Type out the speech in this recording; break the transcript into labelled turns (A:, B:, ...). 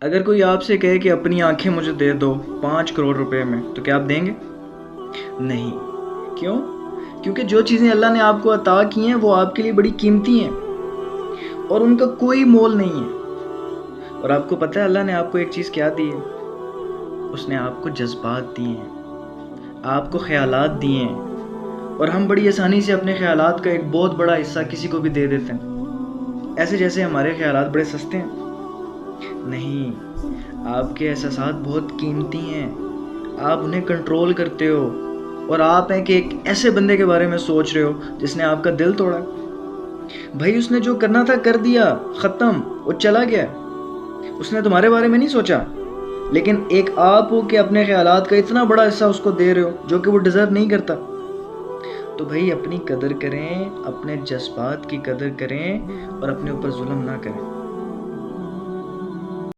A: اگر کوئی آپ سے کہے کہ اپنی آنکھیں مجھے دے دو 5 کروڑ روپے میں، تو کیا آپ دیں گے؟ نہیں۔ کیوں؟ کیونکہ جو چیزیں اللہ نے آپ کو عطا کی ہیں وہ آپ کے لیے بڑی قیمتی ہیں اور ان کا کوئی مول نہیں ہے۔ اور آپ کو پتہ ہے اللہ نے آپ کو ایک چیز کیا دی ہے؟ اس نے آپ کو جذبات دیے ہیں، آپ کو خیالات دیے ہیں، اور ہم بڑی آسانی سے اپنے خیالات کا ایک بہت بڑا حصہ کسی کو بھی دے دیتے ہیں، ایسے جیسے ہمارے خیالات بڑے سستے ہیں۔ نہیں، آپ کے احساسات بہت قیمتی ہیں، آپ انہیں کنٹرول کرتے ہو، اور آپ ہیں کہ ایک ایسے بندے کے بارے میں سوچ رہے ہو جس نے آپ کا دل توڑا۔ بھائی اس نے جو کرنا تھا کر دیا، ختم، وہ چلا گیا، اس نے تمہارے بارے میں نہیں سوچا۔ لیکن ایک آپ ہو کہ اپنے خیالات کا اتنا بڑا حصہ اس کو دے رہے ہو جو کہ وہ ڈیزرو نہیں کرتا۔ تو بھائی اپنی قدر کریں، اپنے جذبات کی قدر کریں اور اپنے اوپر ظلم نہ کریں۔